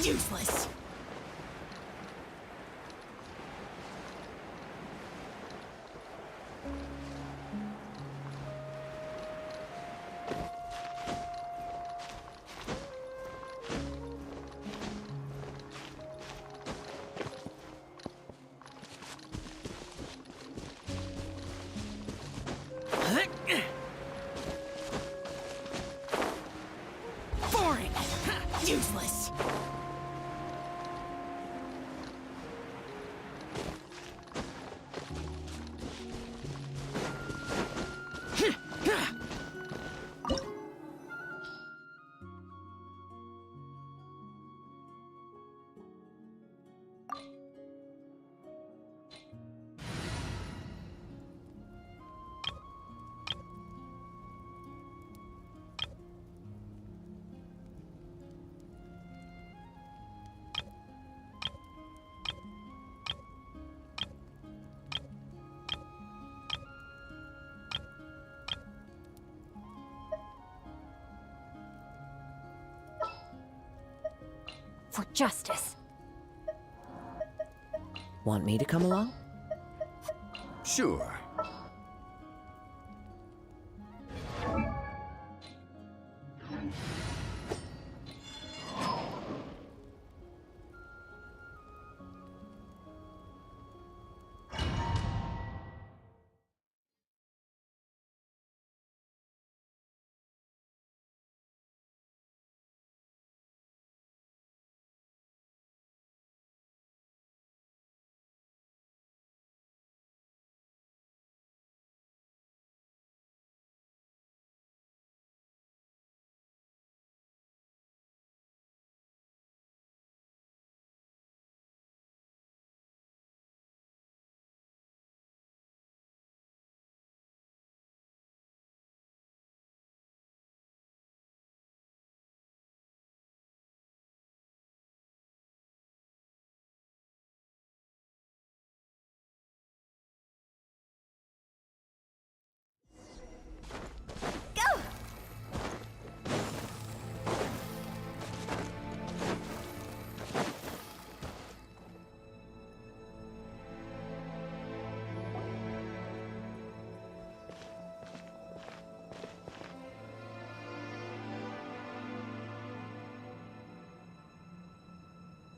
Useless. Boring. Useless. For justice. Want me to come along? Sure.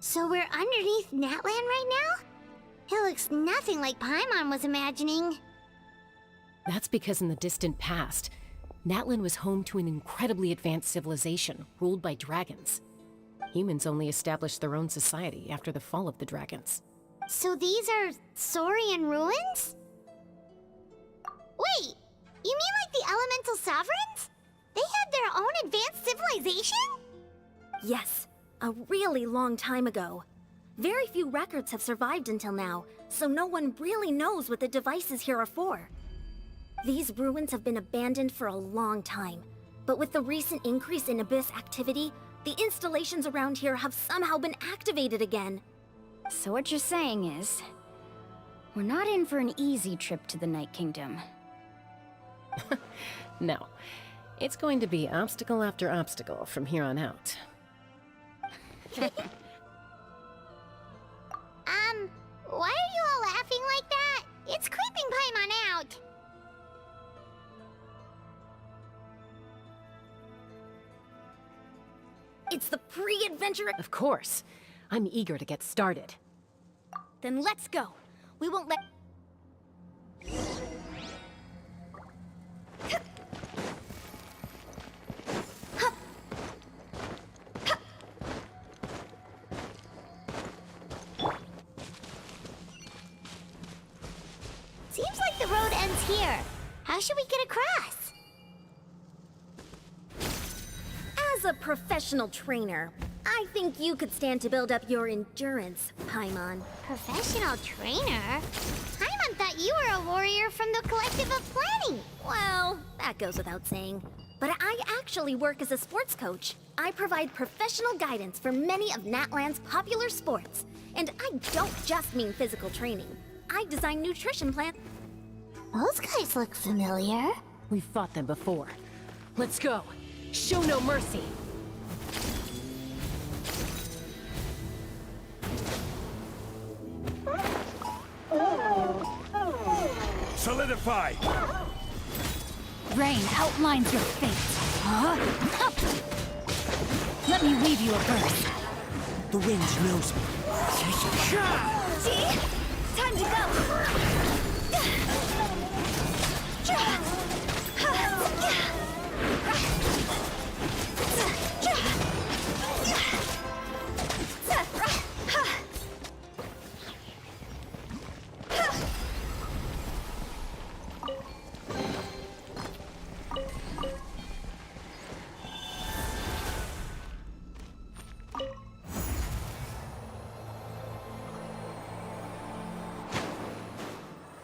So we're underneath Natland right now? It looks nothing like Paimon was imagining. That's because in the distant past, Natlan was home to an incredibly advanced civilization ruled by dragons. Humans only established their own society after the fall of the dragons. So these are Saurian ruins? Wait, you mean like the elemental sovereigns? They had their own advanced civilization? Yes, a really long time ago. Very few records have survived until now, so no one really knows what the devices here are for. These ruins have been abandoned for a long time, but with the recent increase in Abyss activity, the installations around here have somehow been activated again. So what you're saying is, we're not in for an easy trip to the Night Kingdom. No, it's going to be obstacle after obstacle from here on out. Why are you all laughing like that? It's creeping Paimon out. It's the pre-adventure. Of course. I'm eager to get started. Then let's go. We won't let. Seems like the road ends here. How should we get across? As a professional trainer, I think you could stand to build up your endurance, Paimon. Professional trainer? Paimon thought you were a warrior from the Collective of Planning. Well, that goes without saying. But I actually work as a sports coach. I provide professional guidance for many of Natland's popular sports. And I don't just mean physical training. I design nutrition plans. Those guys look familiar. We've fought them before. Let's go. Show no mercy. Solidify! Rain outlines your fate. Huh? Hup! Let me weave you a verse. The wind knows me. See? Time to go!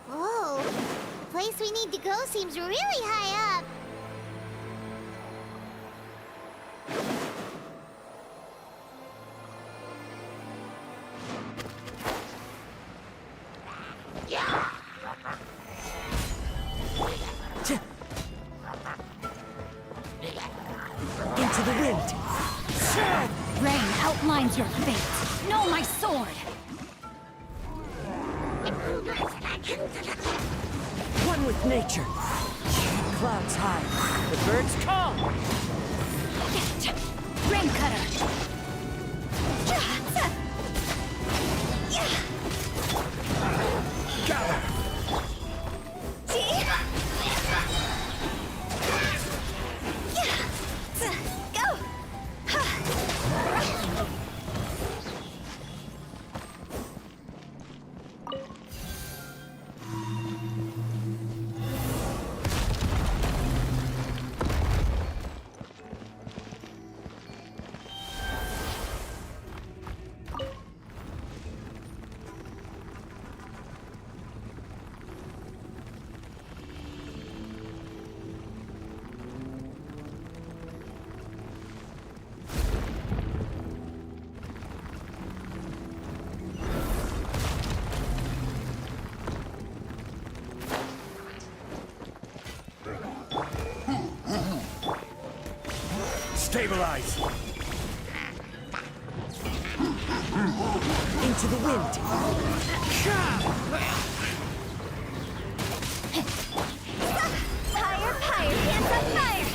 Whoa, the place we need to go seems really high up. Into the wind. Rain outlines your fate. Know my sword. One with nature. Clouds high. The birds calm. Rain cutter. Gather! Stabilize! Into the wind. Higher, higher, hands on fire!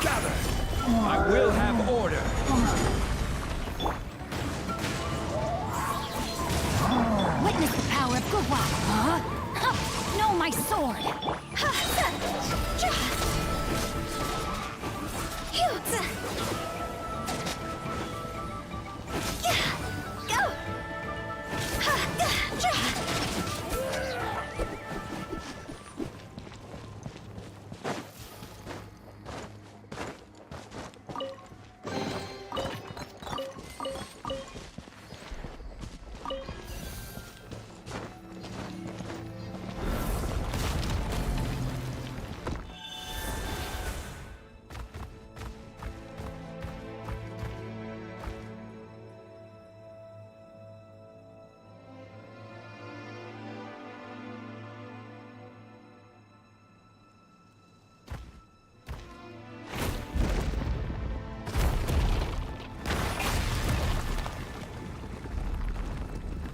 Gather! I will have order! Witness the power of Gugwa. Huh? Hup! Know my sword.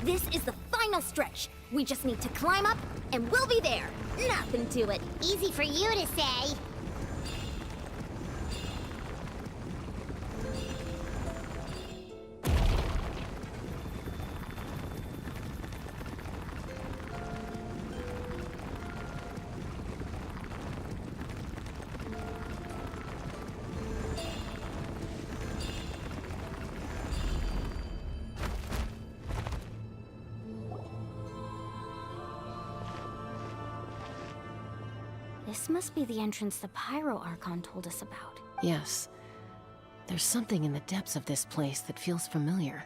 This is the final stretch. We just need to climb up, and we'll be there. Nothing to it. Easy for you to say. This must be the entrance the Pyro Archon told us about. Yes. There's something in the depths of this place that feels familiar,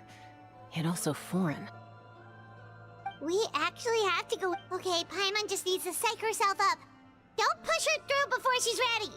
yet also foreign. We actually have to go. Okay, Paimon just needs to psych herself up. Don't push her through before she's ready.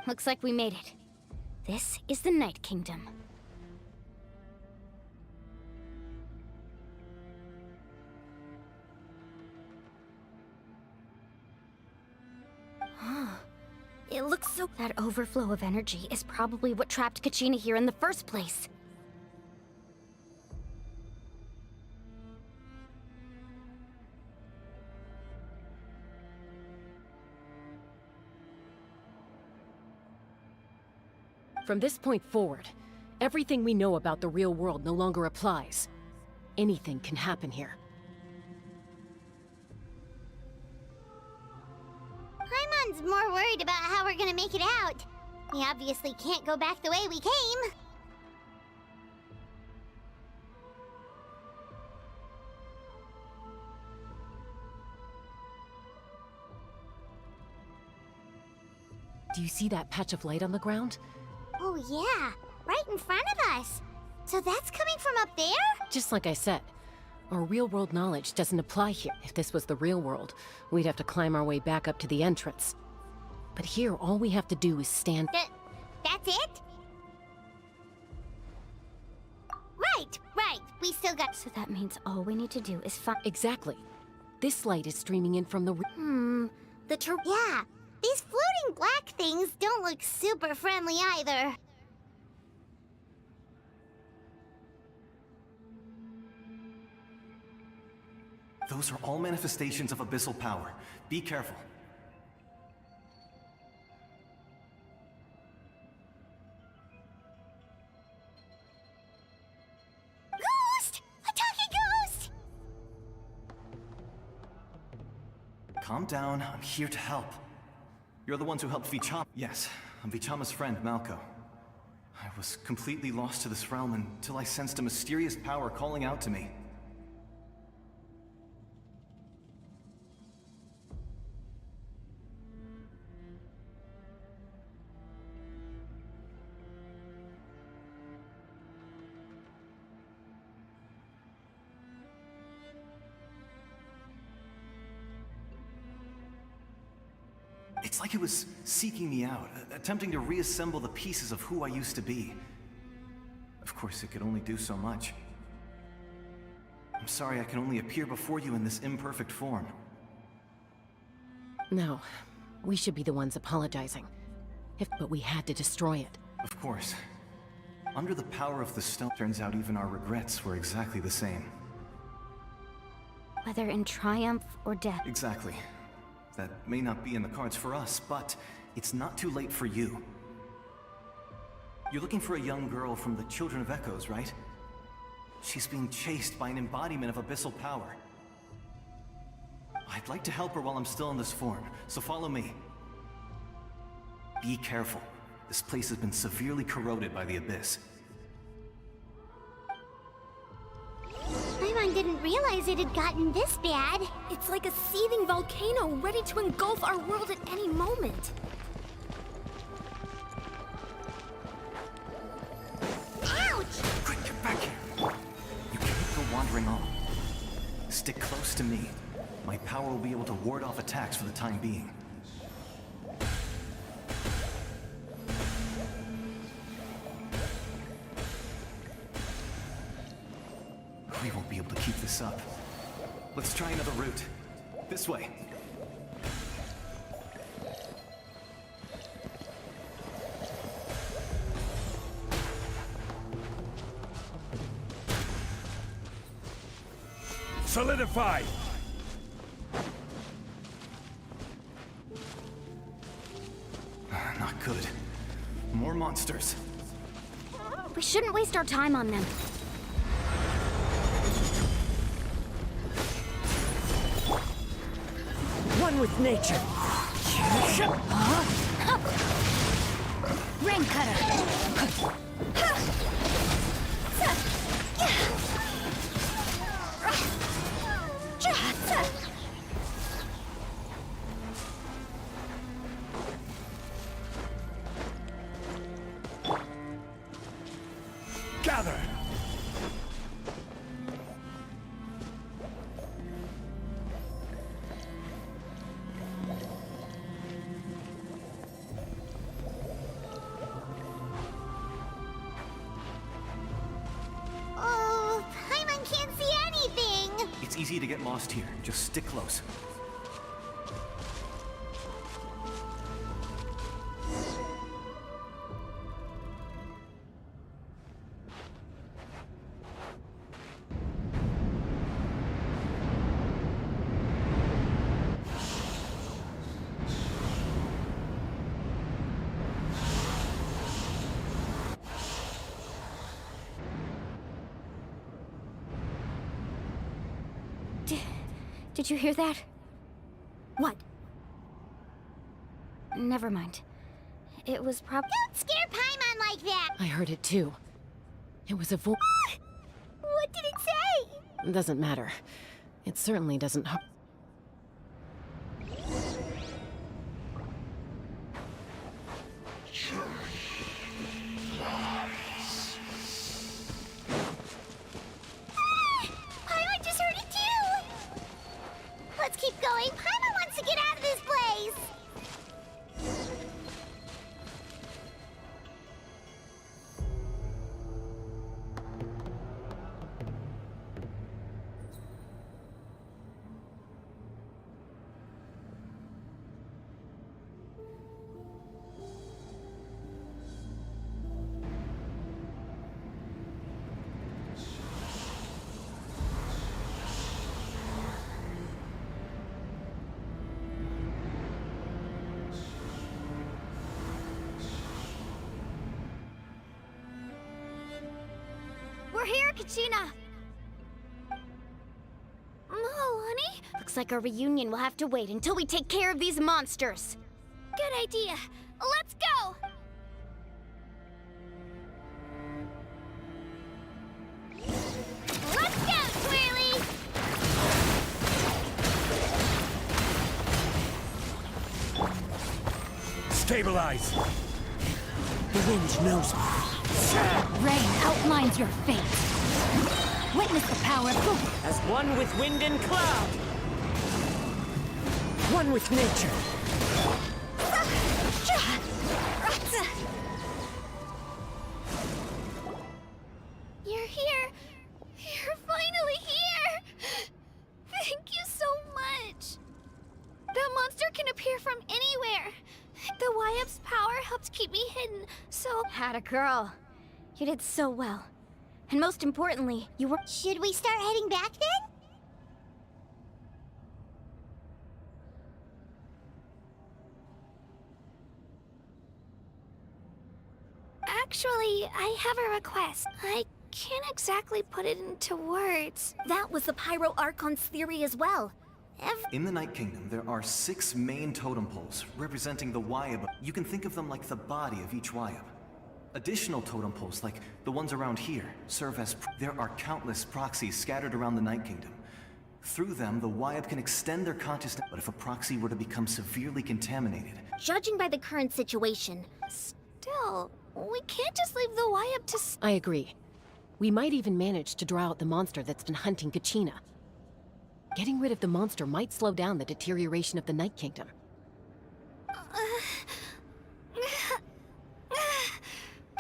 looks like we made it. This is the Night Kingdom. It looks so... That overflow of energy is probably what trapped Kachina here in the first place. From this point forward, everything we know about the real world no longer applies. Anything can happen here. Paimon's more worried about how we're gonna make it out. We obviously can't go back the way we came. Do you see that patch of light on the ground? Oh yeah, right in front of us. So that's coming from up there? Just like I said, our real-world knowledge doesn't apply here. If this was the real world, we'd have to climb our way back up to the entrance. But here, all we have to do is stand... That's it? Right. We still got... So that means all we need to do is find... Exactly. This light is streaming in from the... Yeah, these floating black things don't look super friendly either. Those are all manifestations of abyssal power. Be careful. Ghost! A talking ghost! Calm down, I'm here to help. You're the ones who helped Vichama. Yes, I'm Vichama's friend, Malko. I was completely lost to this realm until I sensed a mysterious power calling out to me. It's like it was seeking me out, attempting to reassemble the pieces of who I used to be. Of course, it could only do so much. I'm sorry I can only appear before you in this imperfect form. No, we should be the ones apologizing. But we had to destroy it. Of course. Under the power of the stone, turns out even our regrets were exactly the same. Whether in triumph or death. Exactly. That may not be in the cards for us, but it's not too late for you. You're looking for a young girl from the Children of Echoes, right? She's being chased by an embodiment of abyssal power. I'd like to help her while I'm still in this form, so follow me. Be careful. This place has been severely corroded by the abyss. Paimon didn't realize it had gotten this bad. It's like a seething volcano ready to engulf our world at any moment. Ouch! Quick, get back here! You can't go wandering on. Stick close to me. My power will be able to ward off attacks for the time being. We won't be able to keep this up. Let's try another route. This way. Solidify! Not good. More monsters. We shouldn't waste our time on them. One with nature. Rain Cutter! Gather! It's easy to get lost here. Just stick close. Did you hear that? What? Never mind. It was probably... Don't scare Paimon like that! I heard it too. It was a voice. What did it say? Doesn't matter. It certainly doesn't. Paimon just heard it too! Let's keep going. Paimon wants to get out of this place! We're here, Kachina! No, honey? Looks like our reunion will have to wait until we take care of these monsters. Good idea. Let's go! Let's go, Twirly! Stabilize! The wind knows me. Rain outlines your fate. Witness the power of... As one with wind and cloud. One with nature. You're here. You're finally here. Thank you so much. That monster can appear from anywhere. The YF's power helped keep me hidden, so... Had a girl. You did so well. And most importantly, you were... Should we start heading back then? Actually, I have a request. I can't exactly put it into words. That was the Pyro Archon's theory as well. In the Night Kingdom, there are 6 main totem poles representing the Wyab. You can think of them like the body of each Wyab. Additional totem poles, like the ones around here, serve as... There are countless proxies scattered around the Night Kingdom. Through them, the Wyab can extend their consciousness, but if a proxy were to become severely contaminated... Judging by the current situation, Still, we can't just leave the YF to... I agree. We might even manage to draw out the monster that's been hunting Kachina. Getting rid of the monster might slow down the deterioration of the Night Kingdom.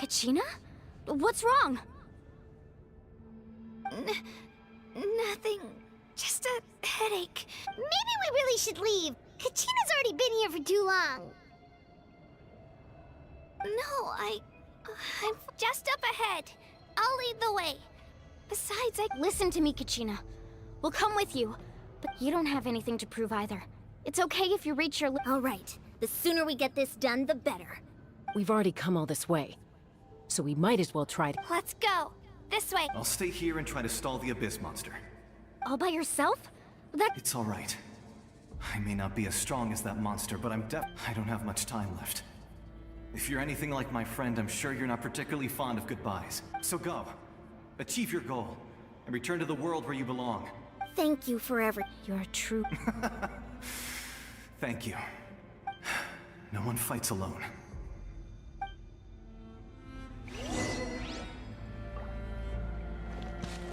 Kachina? What's wrong? Nothing. Just a headache. Maybe we really should leave. Kachina's already been here for too long. No, I'm just up ahead. I'll lead the way. Besides, Listen to me, Kachina. We'll come with you. But you don't have anything to prove either. It's okay if you reach your... all right. The sooner we get this done, the better. We've already come all this way, so we might as well try to... Let's go. This way. I'll stay here and try to stall the Abyss monster. All by yourself? It's all right. I may not be as strong as that monster, but I don't have much time left. If you're anything like my friend, I'm sure you're not particularly fond of goodbyes. So go. Achieve your goal, and return to the world where you belong. Thank you for everything. You're a true... Thank you. No one fights alone.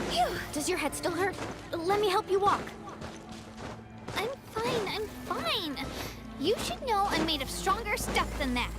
Phew! Does your head still hurt? Let me help you walk. I'm fine. You should know I'm made of stronger stuff than that.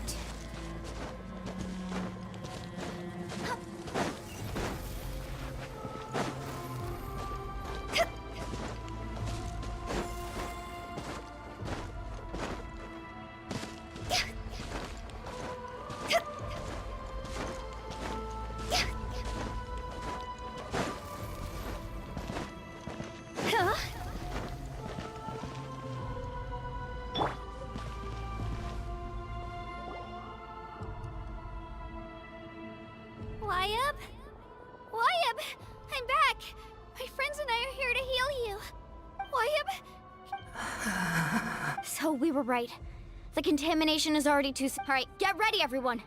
Wyabb? Wyabb! I'm back! My friends and I are here to heal you. Wyabb? So we were right. The contamination is already too... Alright, get ready, everyone!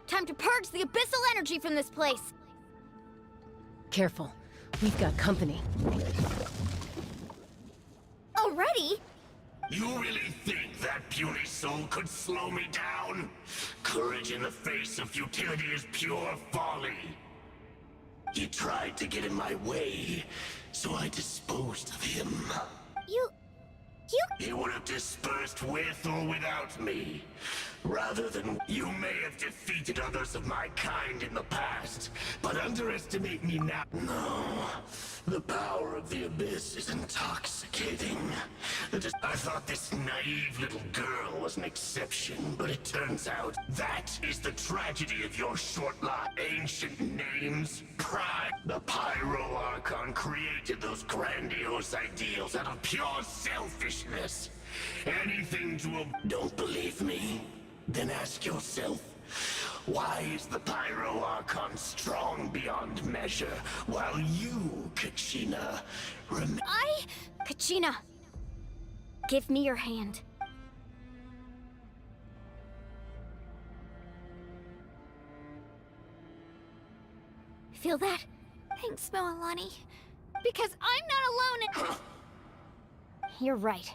Time to purge the abyssal energy from this place! Careful. We've got company. Already? You really think that puny soul could slow me down? Courage in the face of futility is pure folly. He tried to get in my way, so I disposed of him. You... He would have dispersed with or without me. Rather than you may have defeated others of my kind in the past, but underestimate me now. No, the power of the Abyss is intoxicating. I thought this naive little girl was an exception, but it turns out that is the tragedy of your short life. Ancient names, pride. The Pyro Archon created those grandiose ideals out of pure selfishness. Anything to Don't believe me? Then ask yourself, why is the Pyro Archon strong beyond measure, while you, Kachina, Kachina, give me your hand. Feel that? Thanks, Moalani. Because I'm not alone in... You're right.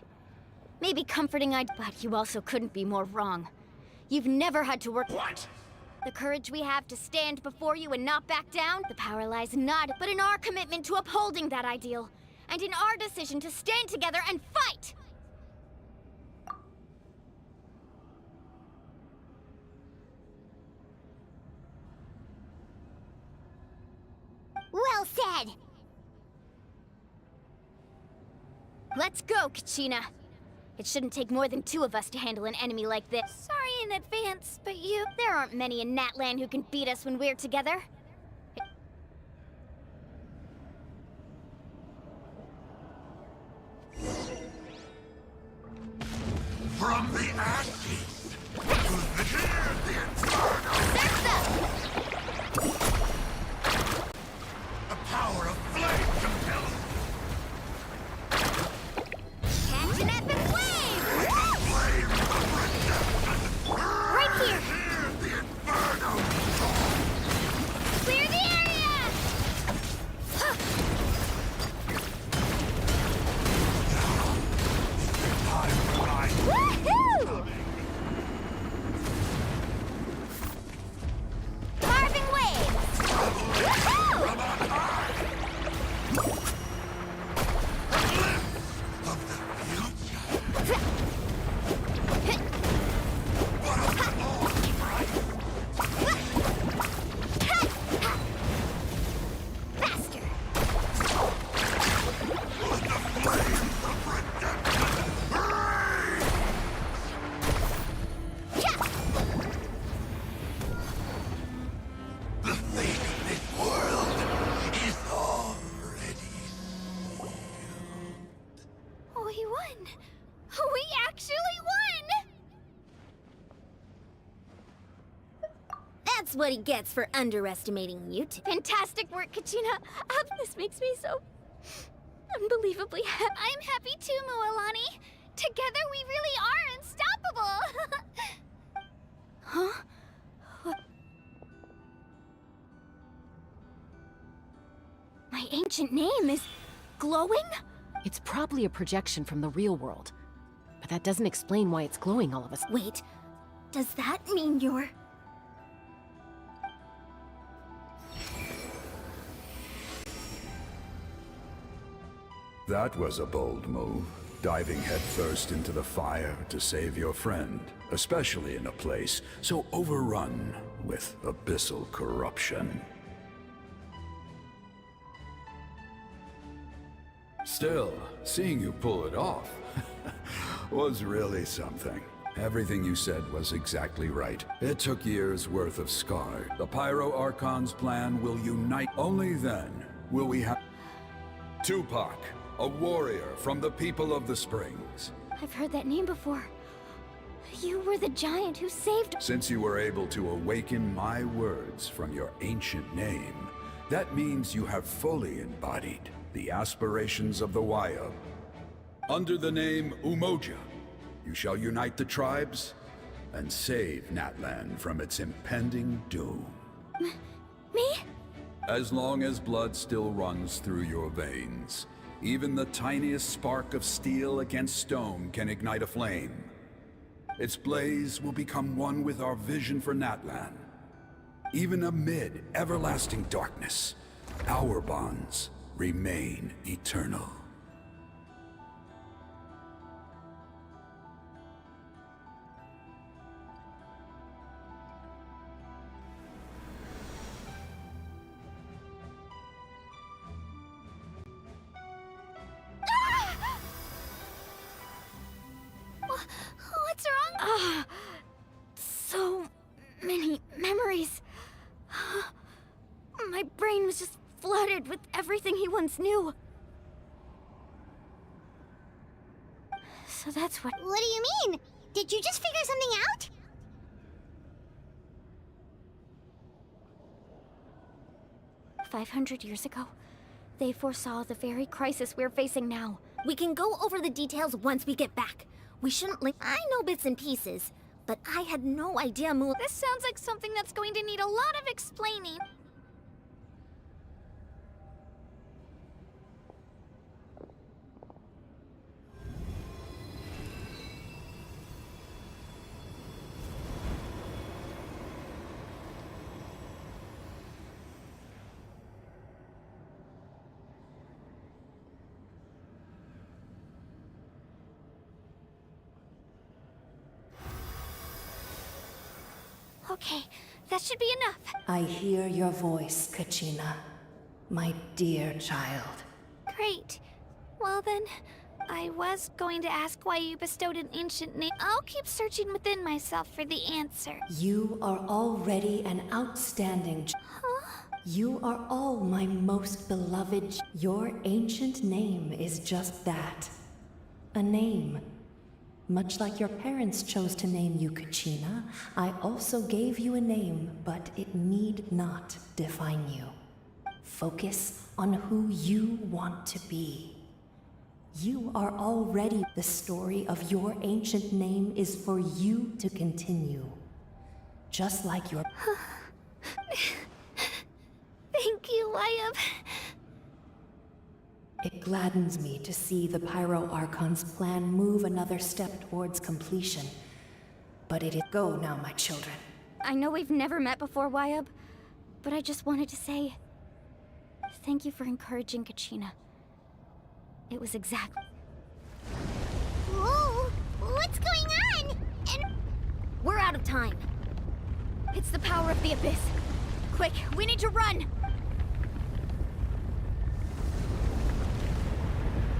Maybe comforting but you also couldn't be more wrong. You've never had to work— What? The courage we have to stand before you and not back down, the power lies not, but in our commitment to upholding that ideal, and in our decision to stand together and fight! Well said! Let's go, Kachina. It shouldn't take more than 2 of us to handle an enemy like this. Sorry in advance, but There aren't many in Natlan who can beat us when we're together. From the ashes to the inferno! The power of flame compels me! Catch an epic wave! Flame of redemption! Right here! Hear the inferno! Clear the area! Woohoo! Carving waves! Woohoo! Faster! The fate of this world is already we won! We actually won! That's what he gets for underestimating you two. Fantastic work, Kachina. This makes me so unbelievably happy. I'm happy too, Moalani. Together we really are unstoppable! Huh? My ancient name is glowing? It's probably a projection from the real world. But that doesn't explain why it's glowing all of a sudden. Wait, does that mean you're... That was a bold move, diving headfirst into the fire to save your friend, especially in a place so overrun with abyssal corruption. Still, seeing you pull it off was really something. Everything you said was exactly right. It took years' worth of scar. The Pyro Archon's plan will unite. Only then will we have... Tupac, a warrior from the people of the Springs. I've heard that name before. You were the giant who saved... Since you were able to awaken my words from your ancient name, that means you have fully embodied the aspirations of the Wayab. Under the name Umoja, you shall unite the tribes and save Natlan from its impending doom. Me? As long as blood still runs through your veins, even the tiniest spark of steel against stone can ignite a flame. Its blaze will become one with our vision for Natlan. Even amid everlasting darkness, our bonds remain eternal. What's wrong? So many memories. My brain was just flooded with everything he once knew. So that's what... What do you mean? Did you just figure something out? "500 years ago, they foresaw the very crisis we're facing now. We can go over the details once we get back. We shouldn't I know bits and pieces, but I had no idea This sounds like something that's going to need a lot of explaining. Okay, that should be enough. I hear your voice, Kachina. My dear child. Great. Well then, I was going to ask why you bestowed an ancient name. I'll keep searching within myself for the answer. You are already an outstanding You are all my most beloved. Your ancient name is just that. A name. Much like your parents chose to name you Kachina, I also gave you a name, but it need not define you. Focus on who you want to be. You are already... The story of your ancient name is for you to continue. Just like your... Thank you, Wayab. It gladdens me to see the Pyro Archon's plan move another step towards completion. But it is... Go now, my children. I know we've never met before, Wayab, but I just wanted to say... Thank you for encouraging Kachina. It was exactly... Whoa! What's going on? And... We're out of time. It's the power of the Abyss. Quick, we need to run!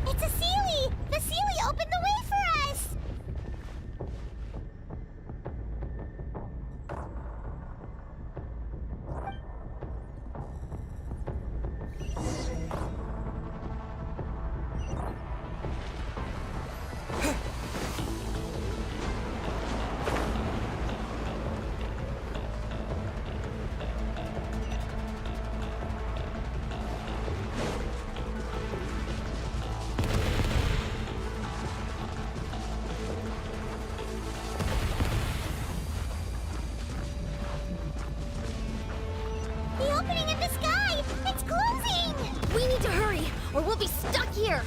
It's a Seelie! The Seelie opened the way for us! The opening in the sky! It's closing! We need to hurry, or we'll be stuck here!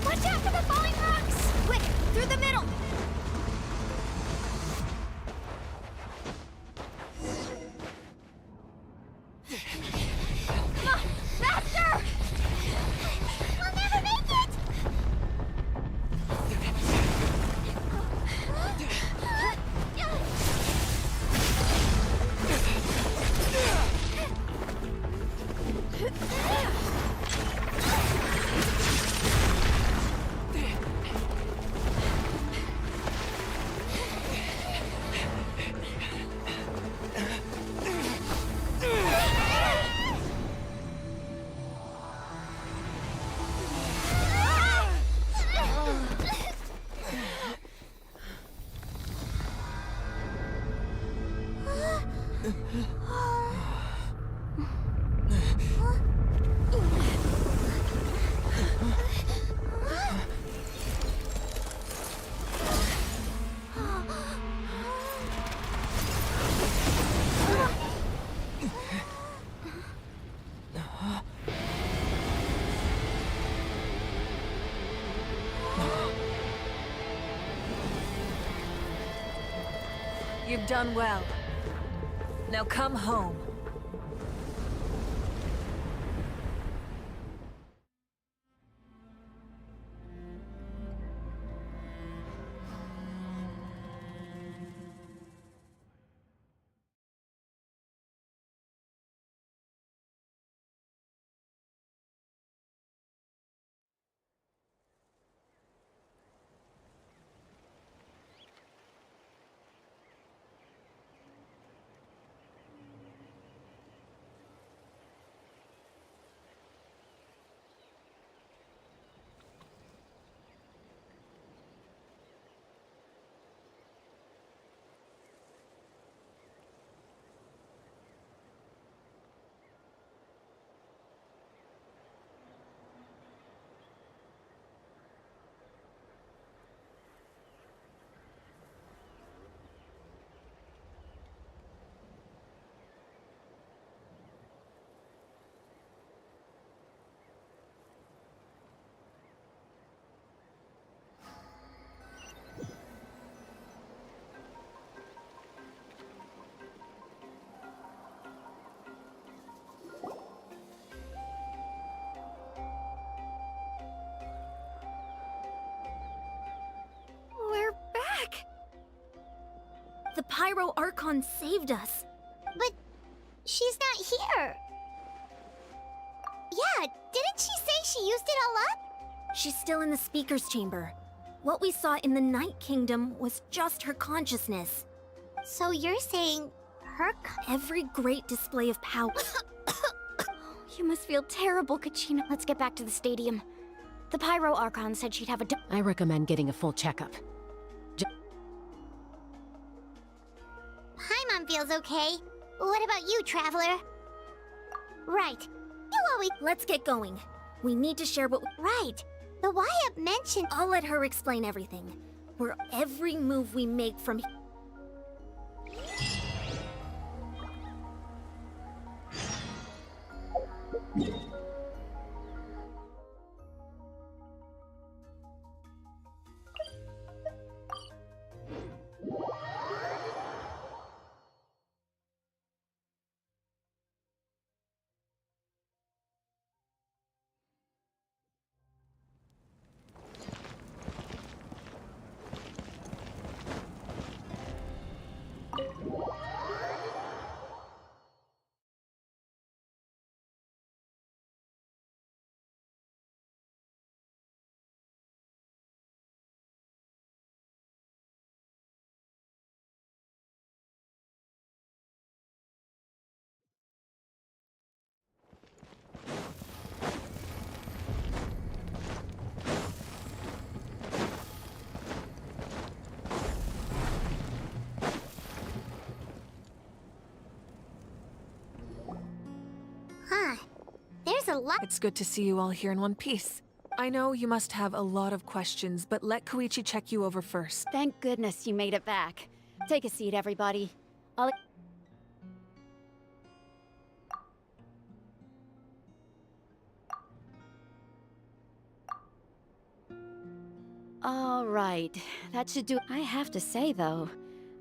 Watch out for the falling rocks! Quick, through the middle! Come on, faster! We'll never make it! You've done well. Now come home. We're back! The Pyro Archon saved us. But she's not here. Yeah, didn't she say she used it all up? She's still in the Speaker's Chamber. What we saw in the Night Kingdom was just her consciousness. So you're saying her Every great display of power. You must feel terrible, Kachina. Let's get back to the stadium. The Pyro Archon said she'd have a I recommend getting a full checkup. Paimon feels okay. What about you, Traveler? Right. You always... Let's get going. We need to share what Right. The Wyatt mentioned... I'll let her explain everything. Where every move we make from Huh. There's a lot... It's good to see you all here in one piece. I know you must have a lot of questions, but let Koichi check you over first. Thank goodness you made it back. Take a seat, everybody. All right, that should do. I have to say, though,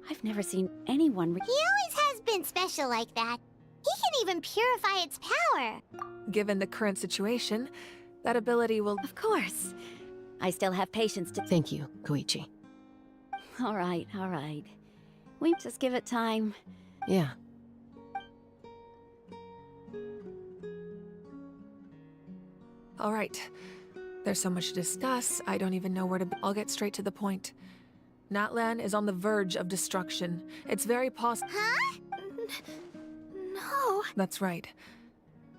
I've never seen anyone. He always has been special like that. He can even purify its power. Given the current situation, that ability will... Of course. I still have patience to. Thank you, Koichi. All right, all right. We just give it time. Yeah. All right. There's so much to discuss, I don't even know where to... I'll get straight to the point. Natlan is on the verge of destruction. It's very possible... Huh? No. That's right.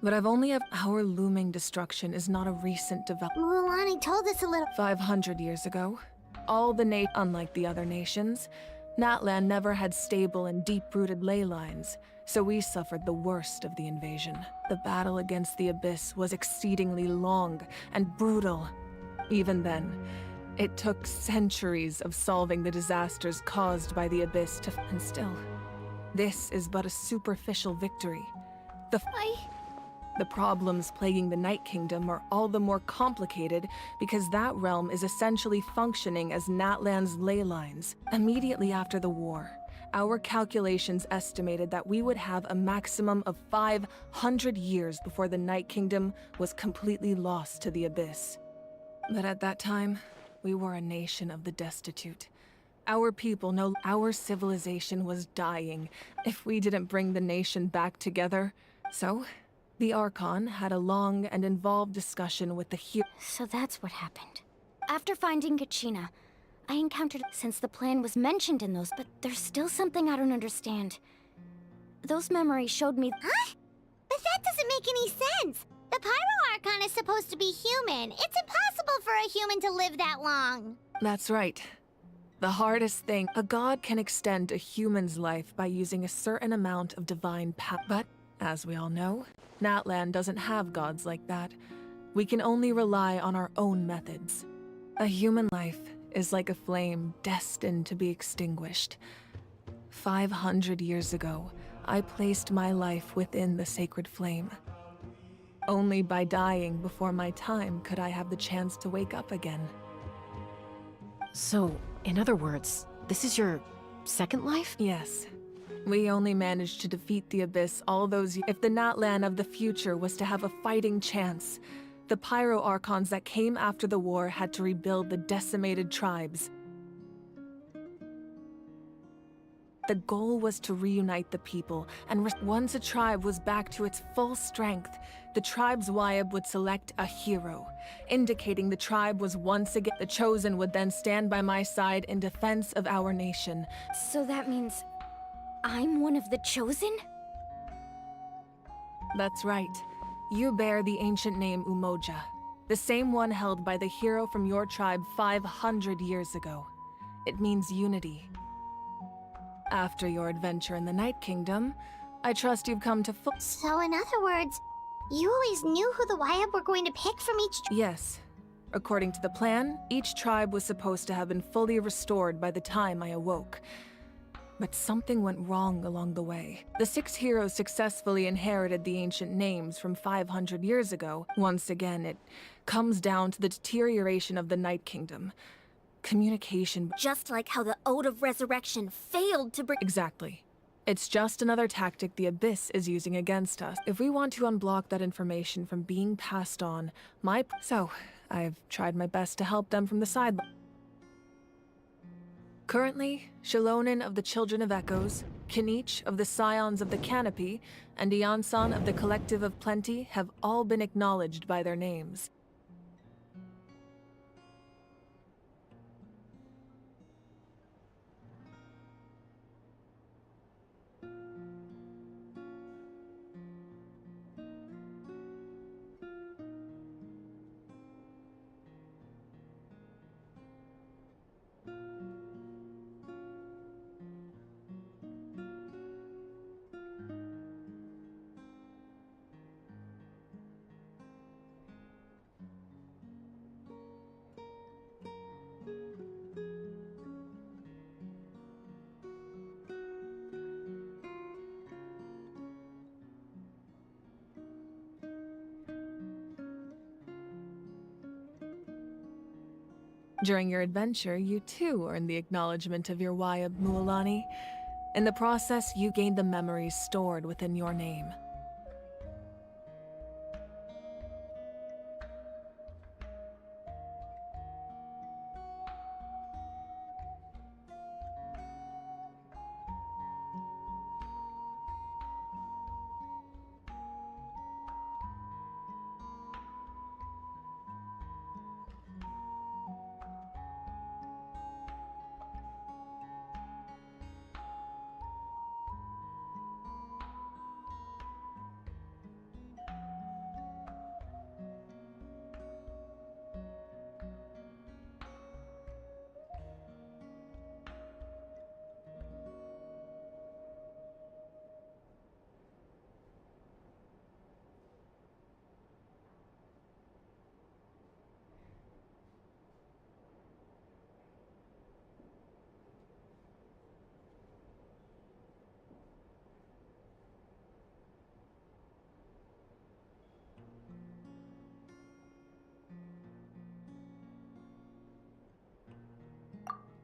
But I've only... Our looming destruction is not a recent development. Mulani told us a little... 500 years ago. Unlike the other nations, Natlan never had stable and deep-rooted ley lines, so we suffered the worst of the invasion. The battle against the Abyss was exceedingly long and brutal. Even then, it took centuries of solving the disasters caused by the Abyss to... And still, this is but a superficial victory. The problems plaguing the Night Kingdom are all the more complicated because that realm is essentially functioning as Natlan's ley lines. Immediately after the war, Our calculations estimated that we would have a maximum of 500 years before the Night Kingdom was completely lost to the abyss. But at that time, we were a nation of the destitute. Our people know our civilization was dying if we didn't bring the nation back together. So, the Archon had a long and involved discussion with the hero. So that's what happened. After finding Kachina, I encountered since the plan was mentioned in those, but there's still something I don't understand. Those memories showed me— Huh? But that doesn't make any sense! The Pyro Archon is supposed to be human. It's impossible for a human to live that long. That's right. The hardest thing, a god can extend a human's life by using a certain amount of divine power. But, as we all know, Natlan doesn't have gods like that. We can only rely on our own methods. A human life is like a flame destined to be extinguished. 500 years ago, I placed my life within the sacred flame. Only by dying before my time could I have the chance to wake up again. So, in other words, this is your second life? Yes. We only managed to defeat the Abyss all those years. If the Natlan of the future was to have a fighting chance, the Pyro Archons that came after the war had to rebuild the decimated tribes. The goal was to reunite the people, and once a tribe was back to its full strength, the tribe's Wyab would select a hero, indicating the tribe was once again— the Chosen would then stand by my side in defense of our nation. So that means I'm one of the Chosen? That's right. You bear the ancient name Umoja, the same one held by the hero from your tribe 500 years ago. It means unity. After your adventure in the Night Kingdom, I trust you've come to So in other words, you always knew who the Wyab were going to pick from each Yes. According to the plan, each tribe was supposed to have been fully restored by the time I awoke. But something went wrong along the way. The 6 heroes successfully inherited the ancient names from 500 years ago. Once again, it comes down to the deterioration of the Night Kingdom. Communication— Just like how the Ode of Resurrection failed to bring— Exactly. It's just another tactic the Abyss is using against us. If we want to unblock that information from being passed on, So, I've tried my best to help them from the sideline. Currently, Shalonin of the Children of Echoes, Kinich of the Scions of the Canopy, and Iansan of the Collective of Plenty have all been acknowledged by their names. During your adventure, you too earned the acknowledgement of your Wyab Mualani. In the process, you gained the memories stored within your name.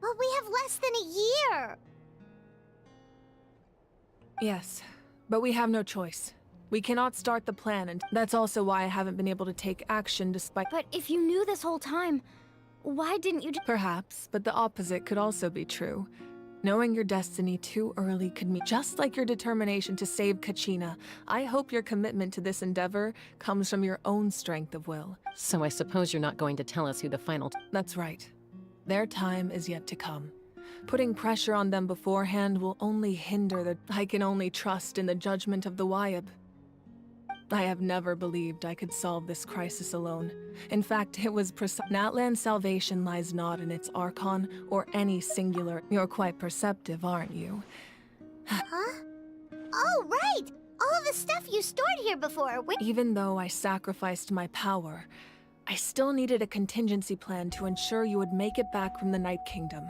But we have less than a year! Yes, but we have no choice. We cannot start the plan, and that's also why I haven't been able to take action despite— But if you knew this whole time, why didn't you just— Perhaps, but the opposite could also be true. Knowing your destiny too early could mean— Just like your determination to save Kachina, I hope your commitment to this endeavor comes from your own strength of will. So I suppose you're not going to tell us who the final— That's right. Their time is yet to come. Putting pressure on them beforehand will only hinder the— I can only trust in the judgment of the Wyab. I have never believed I could solve this crisis alone. In fact, it was Natlan's salvation lies not in its Archon or any singular— You're quite perceptive, aren't you? Huh? Oh, right! All of the stuff you stored here before. Even though I sacrificed my power, I still needed a contingency plan to ensure you would make it back from the Night Kingdom.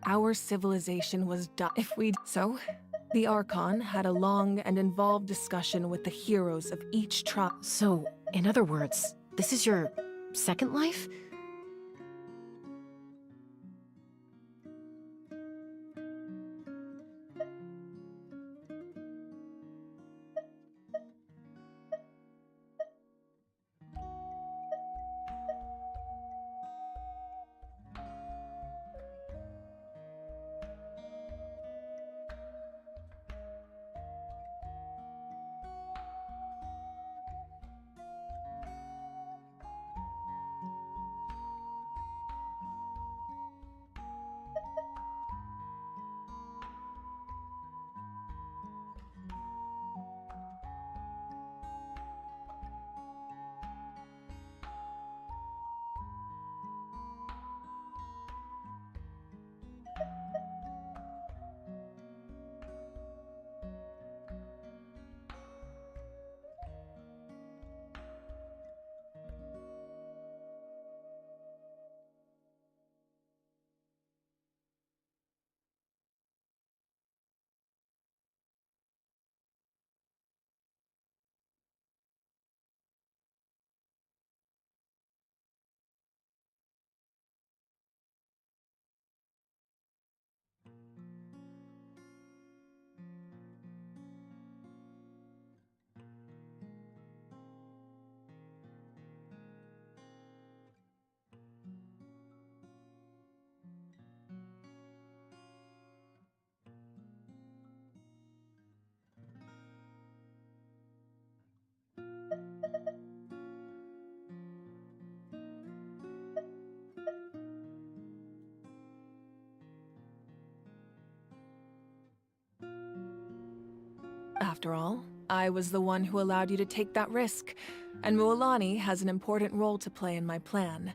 Our civilization was done if we'd— So, the Archon had a long and involved discussion with the heroes of each tribe. So, in other words, this is your second life? After all, I was the one who allowed you to take that risk, and Mualani has an important role to play in my plan.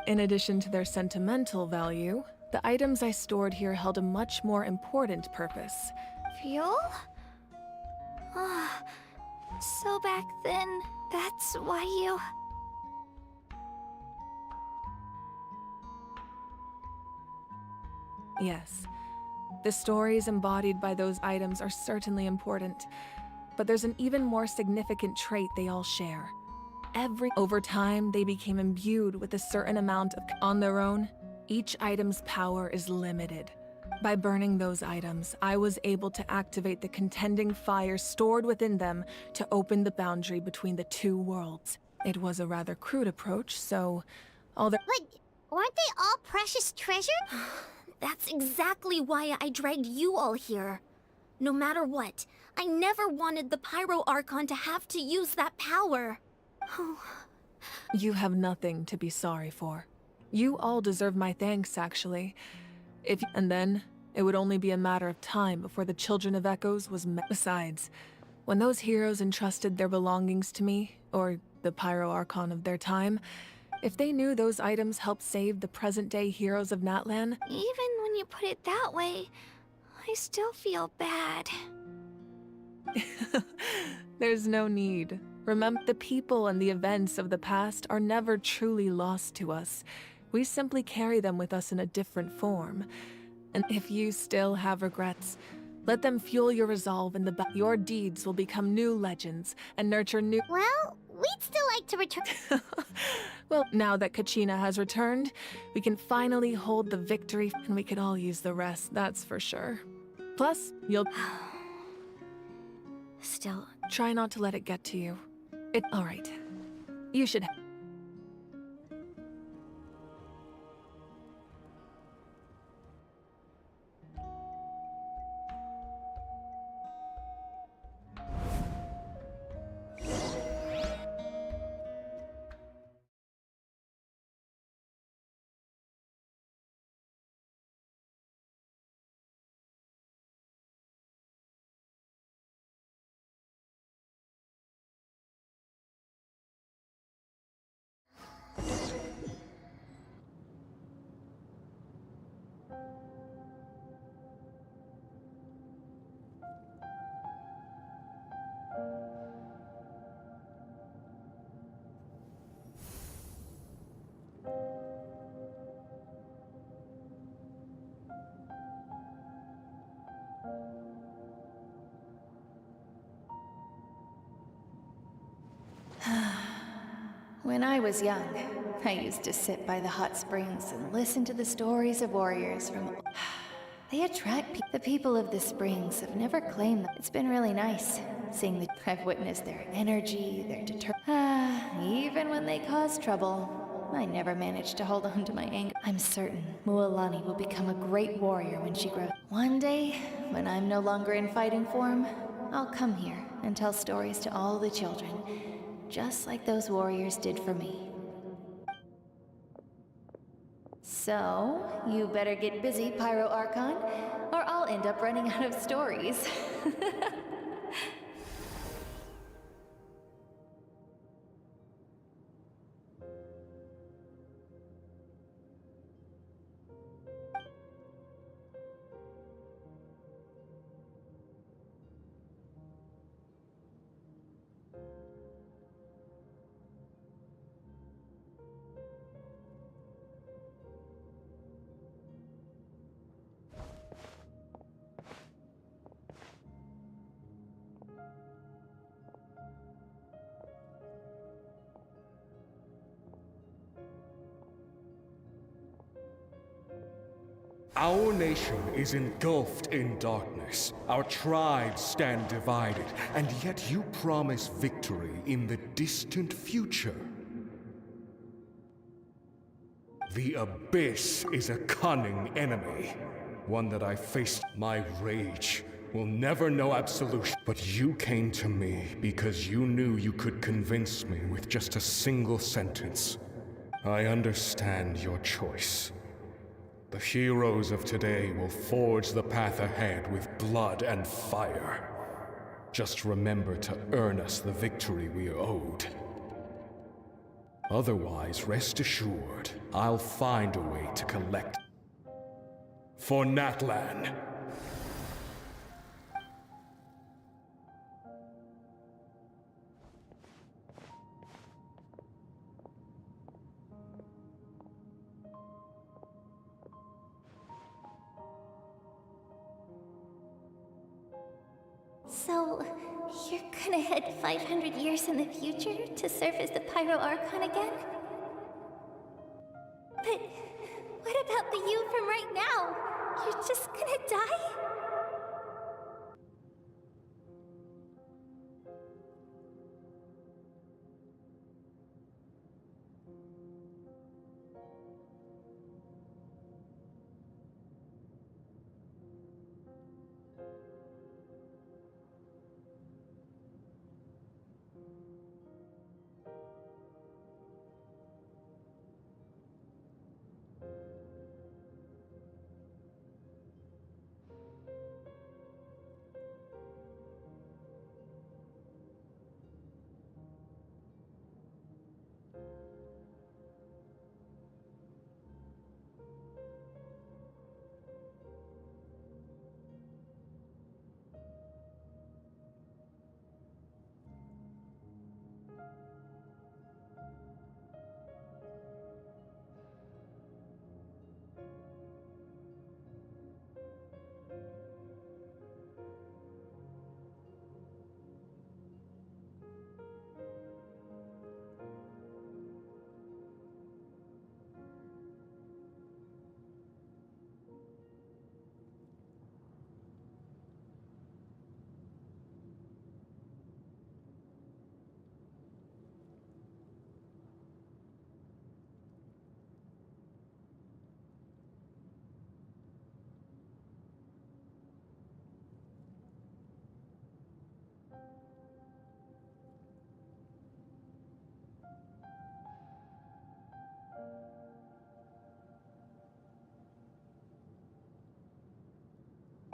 In addition to their sentimental value, the items I stored here held a much more important purpose. Fuel? Ah, so back then, that's why you... Yes, the stories embodied by those items are certainly important, but there's an even more significant trait they all share. Over time, they became imbued with a certain amount of... On their own, each item's power is limited. By burning those items, I was able to activate the contending fire stored within them to open the boundary between the two worlds. It was a rather crude approach, so... But weren't they all precious treasure? That's exactly why I dragged you all here. No matter what, I never wanted the Pyro Archon to have to use that power. You have nothing to be sorry for. You all deserve my thanks, actually. And then, it would only be a matter of time before the Children of Echoes was met. Besides, when those heroes entrusted their belongings to me, or the Pyro Archon of their time, if they knew those items helped save the present-day heroes of Natlan... Even when you put it that way, I still feel bad. There's no need. Remember, the people and the events of the past are never truly lost to us. We simply carry them with us in a different form. And if you still have regrets, let them fuel your resolve in your deeds will become new legends and nurture new... Well, we'd still like to return... Well, now that Kachina has returned, we can finally hold the victory, and we could all use the rest, that's for sure. Plus, you'll... Still... Try not to let it get to you. All right. You should... When I was young, I used to sit by the hot springs and listen to the stories of warriors from... They attract the people of the springs have never claimed them. It's been really nice seeing that I've witnessed their energy, their even when they cause trouble, I never managed to hold on to my anger. I'm certain Mualani will become a great warrior when she grows. One day, when I'm no longer in fighting form, I'll come here and tell stories to all the children, just like those warriors did for me. So, you better get busy, Pyro Archon, or I'll end up running out of stories. Our nation is engulfed in darkness. Our tribes stand divided, and yet you promise victory in the distant future. The Abyss is a cunning enemy, one that I faced. My rage will never know absolution. But you came to me because you knew you could convince me with just a single sentence. I understand your choice. The heroes of today will forge the path ahead with blood and fire. Just remember to earn us the victory we are owed. Otherwise, rest assured, I'll find a way to collect for Natlan. So, you're gonna head 500 years in the future to serve as the Pyro Archon again? But what about the you from right now? You're just gonna die?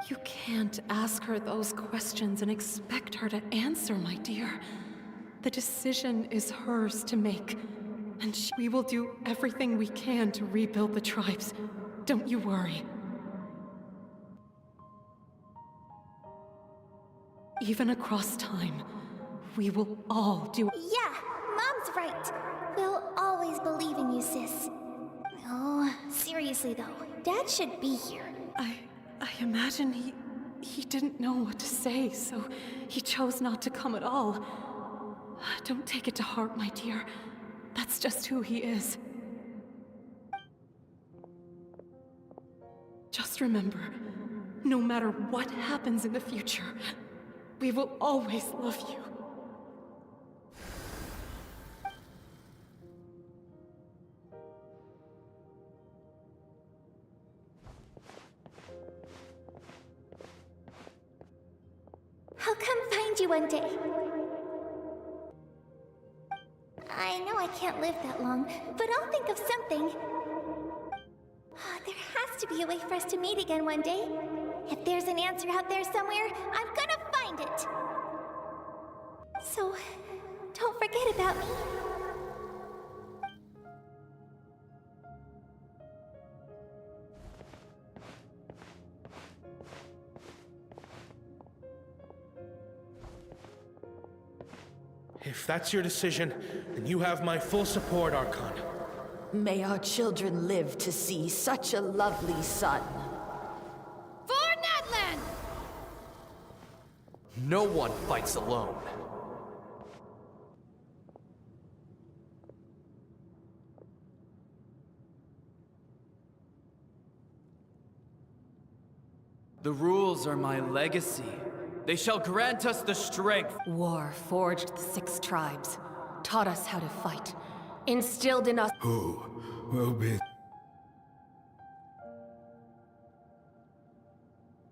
You can't ask her those questions and expect her to answer, my dear. The decision is hers to make, and we will do everything we can to rebuild the tribes. Don't you worry. Even across time, we will all do— Yeah, Mom's right. We'll always believe in you, sis. Oh, seriously though, Dad should be here. I imagine he didn't know what to say, so he chose not to come at all. Don't take it to heart, my dear. That's just who he is. Just remember, no matter what happens in the future, we will always love you. I'll come find you one day. I know I can't live that long, but I'll think of something. There has to be a way for us to meet again one day. If there's an answer out there somewhere, I'm gonna find it. So, don't forget about me. If that's your decision, then you have my full support, Archon. May our children live to see such a lovely son. For Natlan! No one fights alone. The rules are my legacy. They shall grant us the strength. War forged the 6 tribes, taught us how to fight, instilled in us— Who will be?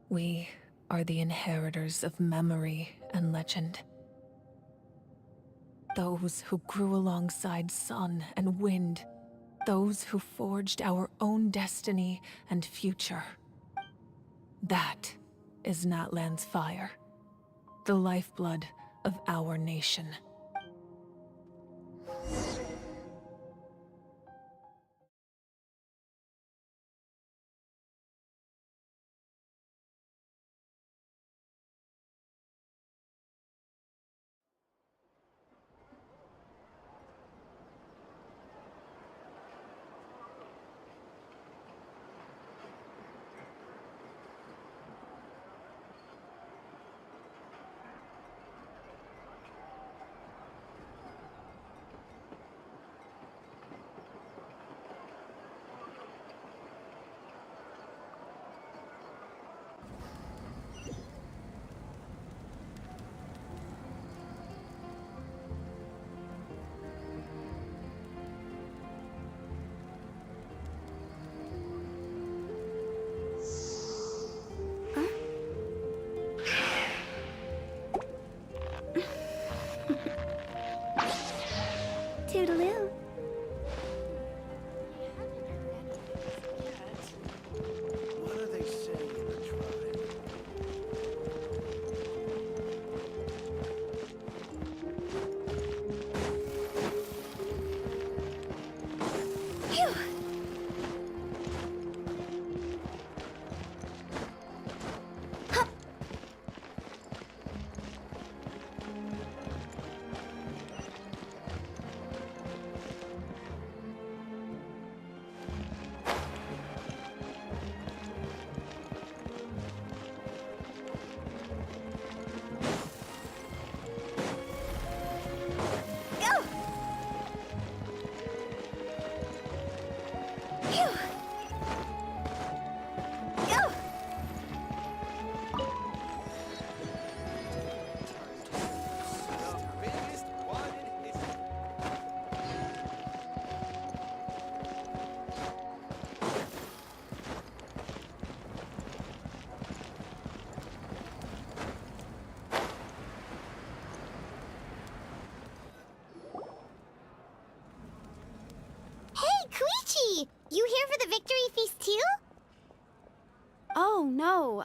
We are the inheritors of memory and legend. Those who grew alongside sun and wind. Those who forged our own destiny and future. That is Natlan's fire. The lifeblood of our nation.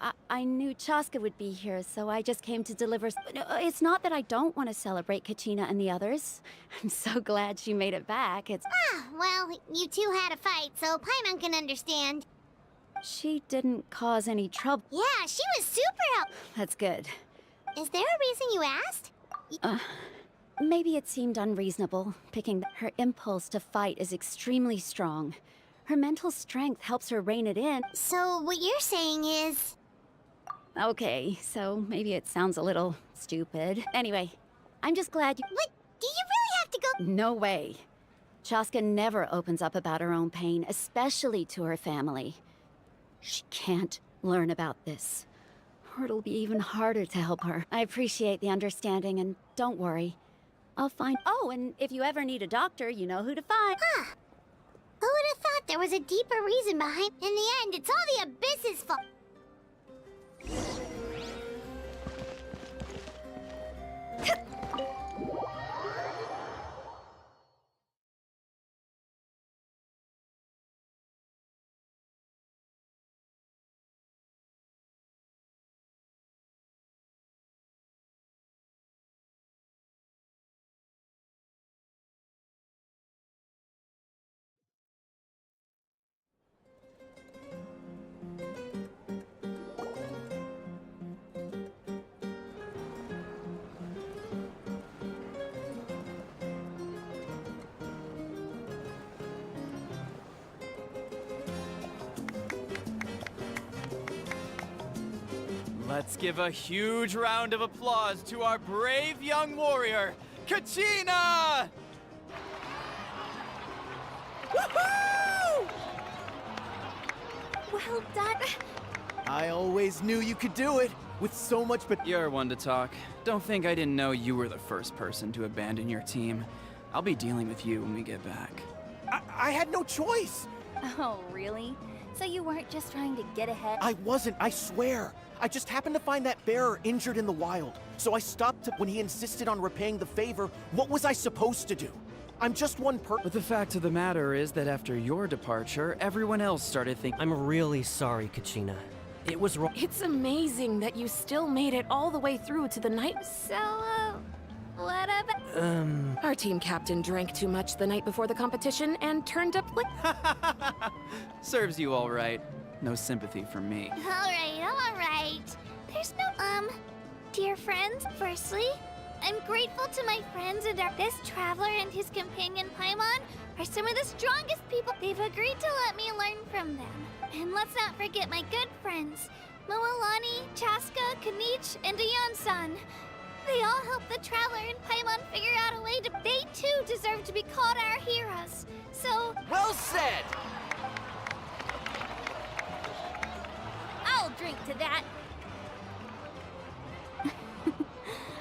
know. I knew Chaska would be here, so I just came to deliver. It's not that I don't want to celebrate Kachina and the others. I'm so glad she made it back. Well, you two had a fight, so Paimon can understand. She didn't cause any trouble. Yeah, she was super helpful. That's good. Is there a reason you asked? Maybe it seemed unreasonable, picking her impulse to fight is extremely strong. Her mental strength helps her rein it in. So what you're saying is... Okay, so maybe it sounds a little stupid. Anyway, I'm just glad you... What? Do you really have to go? No way. Chaska never opens up about her own pain, especially to her family. She can't learn about this, or it'll be even harder to help her. I appreciate the understanding, and don't worry. I'll find... Oh, and if you ever need a doctor, you know who to find. Huh. Who would have thought there was a deeper reason behind... In the end, it's all the Abyss's fault. Let's give a huge round of applause to our brave young warrior, Kachina! Woohoo! Well done. I always knew you could do it, with so much You're one to talk. Don't think I didn't know you were the first person to abandon your team. I'll be dealing with you when we get back. I had no choice! Oh, really? So you weren't just trying to get ahead? I wasn't, I swear! I just happened to find that bearer injured in the wild, so I stopped when he insisted on repaying the favor. What was I supposed to do? I'm just one But the fact of the matter is that after your departure, everyone else started thinking... I'm really sorry, Kachina. It was wrong. It's amazing that you still made it all the way through to the night. So, what about... Our team captain drank too much the night before the competition and turned up like... Serves you all right. No sympathy from me. All right. There's no, dear friends, firstly, I'm grateful to my friends and this traveler and his companion Paimon are some of the strongest people. They've agreed to let me learn from them. And let's not forget my good friends, Moalani, Chaska, Kanich, and Ayan-san. They all helped the traveler and Paimon figure out a way to... They too deserve to be called our heroes. So... Well said! I'll drink to that.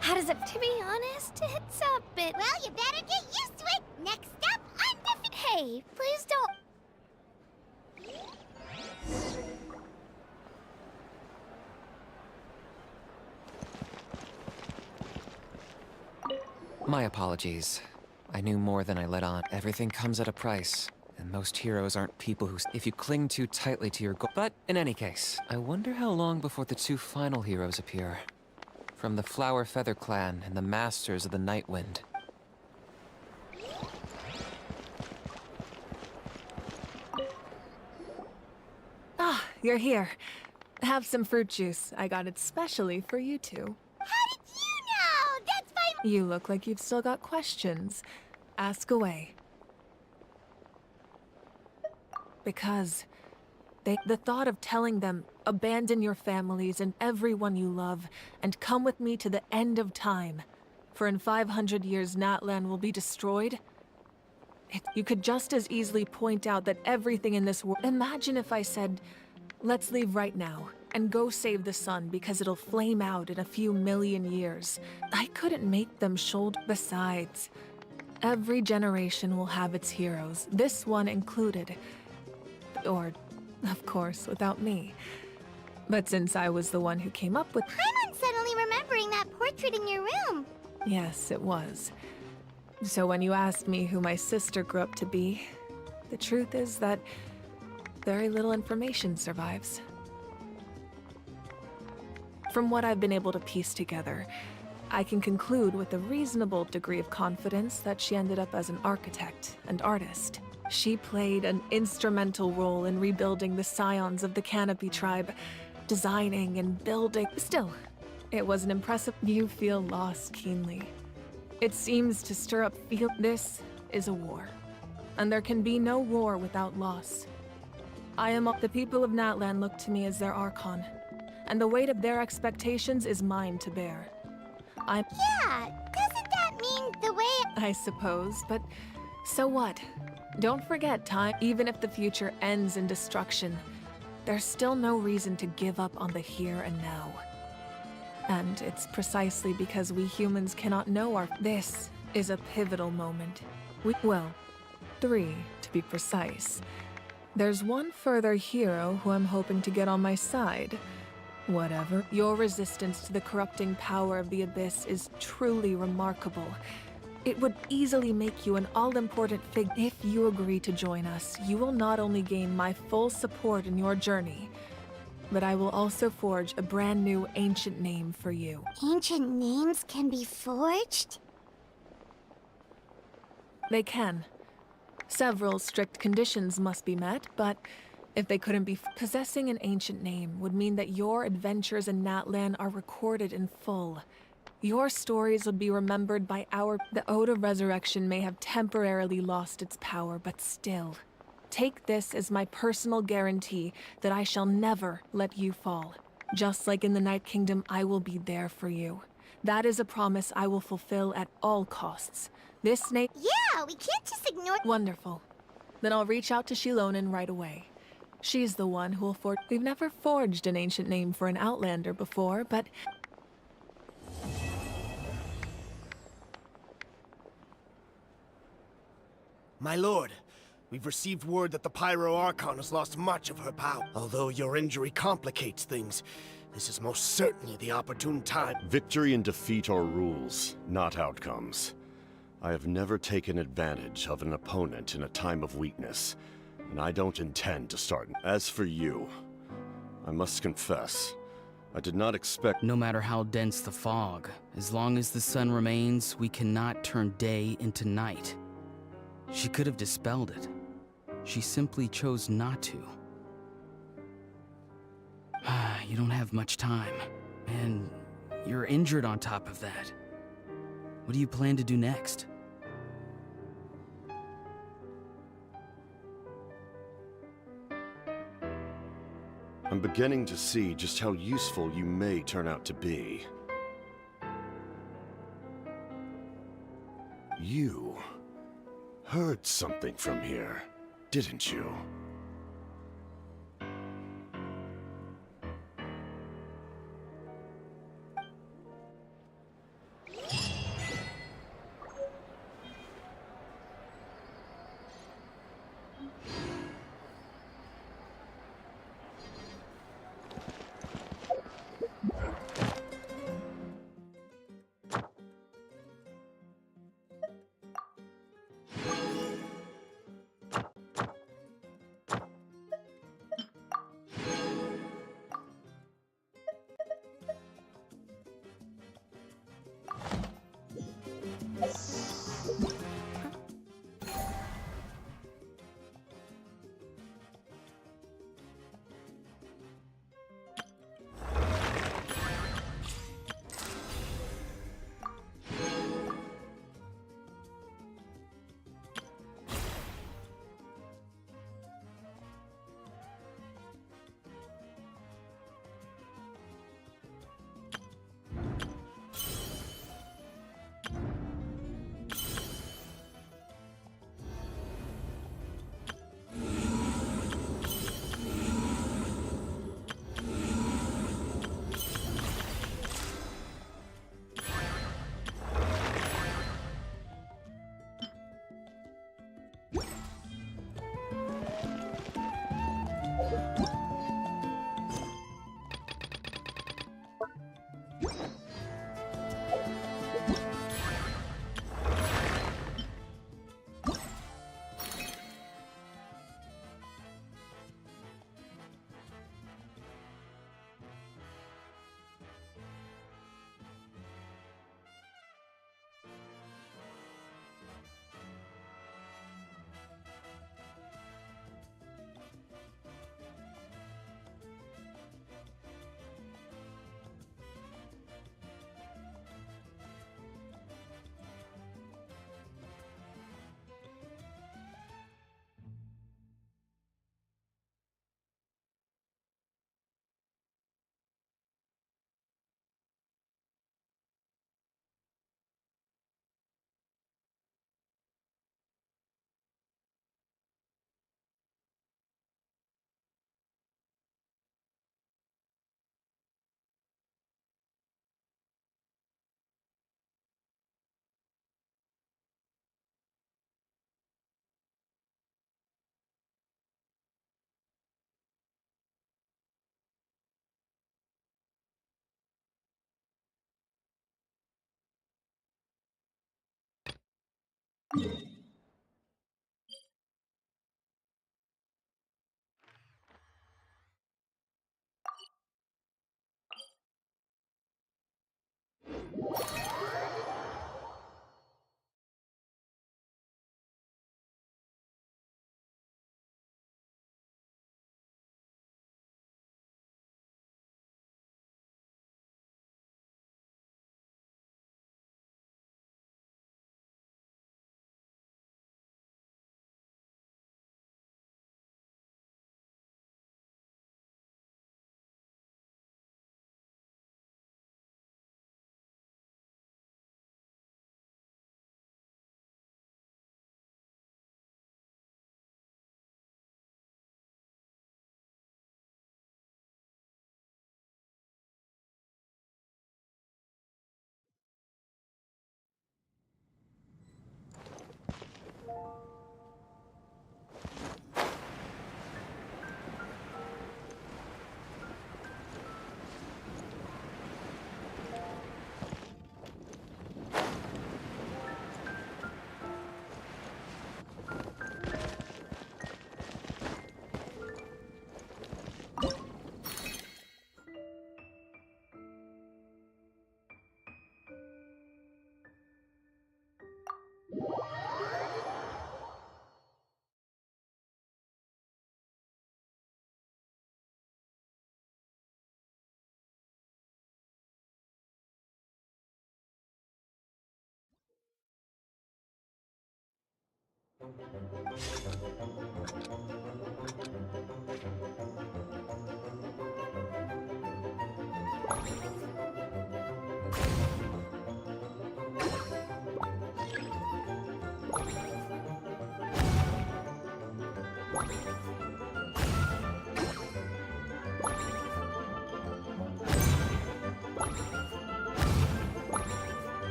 How does it... To be honest, it's a bit... Well, you better get used to it. Next up, undefeated. Hey, please don't... My apologies. I knew more than I let on. Everything comes at a price, and most heroes aren't people who... If you cling too tightly to your goal... But in any case, I wonder how long before the two final heroes appear. From the Flower Feather Clan and the Masters of the Night Wind. Ah, you're here. Have some fruit juice. I got it specially for you two. How did you know? That's my... You look like you've still got questions. Ask away. Because the thought of telling them, abandon your families and everyone you love, and come with me to the end of time, for in 500 years Natlan will be destroyed. You could just as easily point out that everything in this world... Imagine if I said, let's leave right now, and go save the sun because it'll flame out in a few million years. I couldn't make them shoulder... Besides, every generation will have its heroes, this one included. Or, of course, without me. But since I was the one who came up with... Paimon's suddenly remembering that portrait in your room. Yes, it was. So when you asked me who my sister grew up to be, the truth is that very little information survives. From what I've been able to piece together, I can conclude with a reasonable degree of confidence that she ended up as an architect and artist. She played an instrumental role in rebuilding the scions of the Canopy tribe, designing and building. Still, it was an impressive. You feel loss keenly. It seems to stir up feel. This is a war, and there can be no war without loss. The people of Natlan look to me as their Archon, and the weight of their expectations is mine to bear. Yeah, doesn't that mean the way— I suppose, but so what? Don't forget, time, even if the future ends in destruction, there's still no reason to give up on the here and now. And it's precisely because we humans cannot know this is a pivotal moment. Well, 3 to be precise. There's one further hero who I'm hoping to get on my side. Whatever. Your resistance to the corrupting power of the Abyss is truly remarkable. It would easily make you an all-important figure. If you agree to join us, you will not only gain my full support in your journey, but I will also forge a brand new ancient name for you. Ancient names can be forged? They can. Several strict conditions must be met, but if they couldn't be, possessing an ancient name would mean that your adventures in Natlan are recorded in full. Your stories would be remembered by The Ode of Resurrection may have temporarily lost its power, but still. Take this as my personal guarantee that I shall never let you fall. Just like in the Night Kingdom, I will be there for you. That is a promise I will fulfill at all costs. This name— Yeah, we can't just ignore— Wonderful. Then I'll reach out to Shilonen right away. She's the one who will forge— We've never forged an ancient name for an Outlander before, but— My lord, we've received word that the Pyro Archon has lost much of her power. Although your injury complicates things, this is most certainly the opportune time. Victory and defeat are rules, not outcomes. I have never taken advantage of an opponent in a time of weakness, and I don't intend to start. As for you, I must confess, I did not expect— No matter how dense the fog, as long as the sun remains, we cannot turn day into night. She could have dispelled it. She simply chose not to. You don't have much time, and you're injured on top of that. What do you plan to do next? I'm beginning to see just how useful you may turn out to be. You heard something from here, didn't you?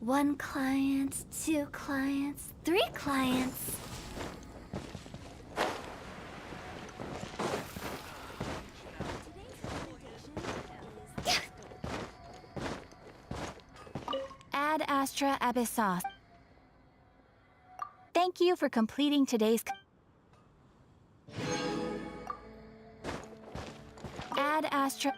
1 client, 2 clients, 3 clients. Ad Astra Abyssos. Thank you for completing today's... Ad Astra...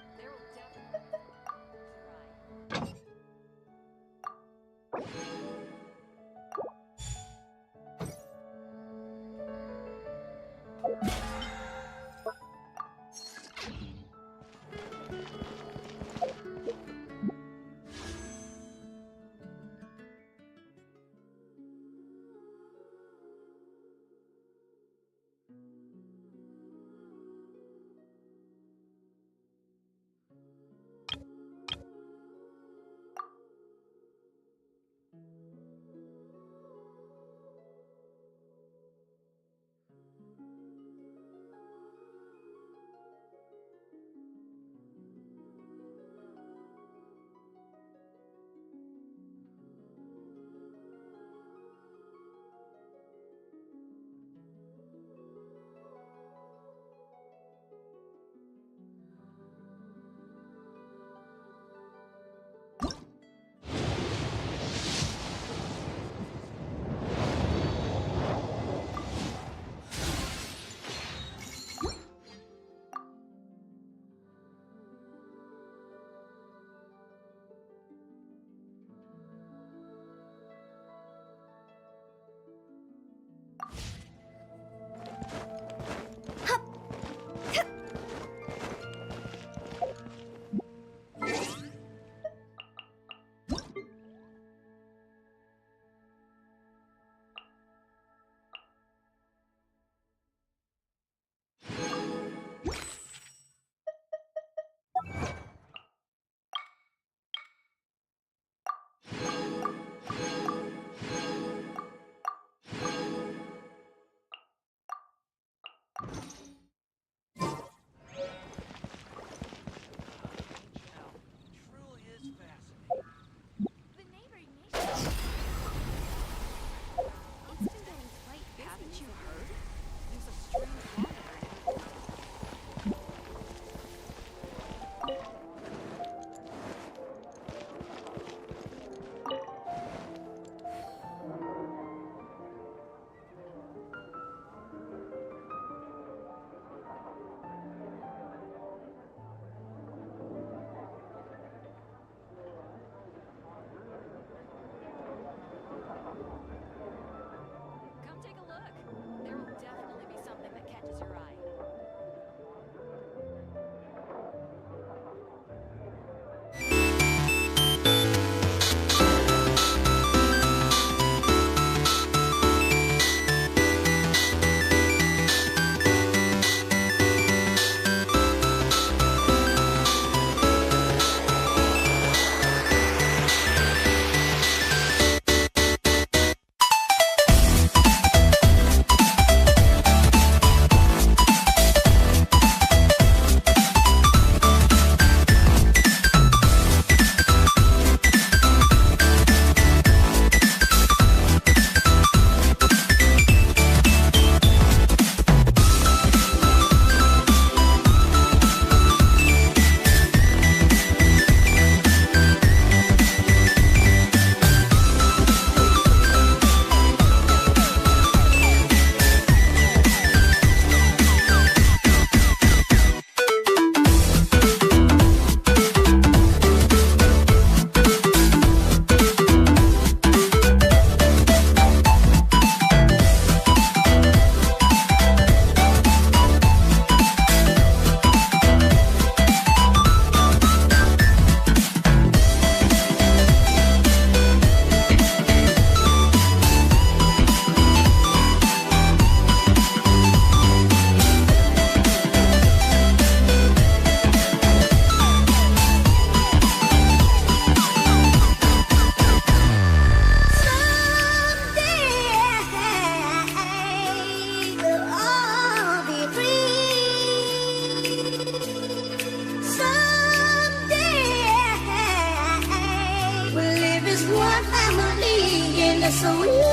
so weird.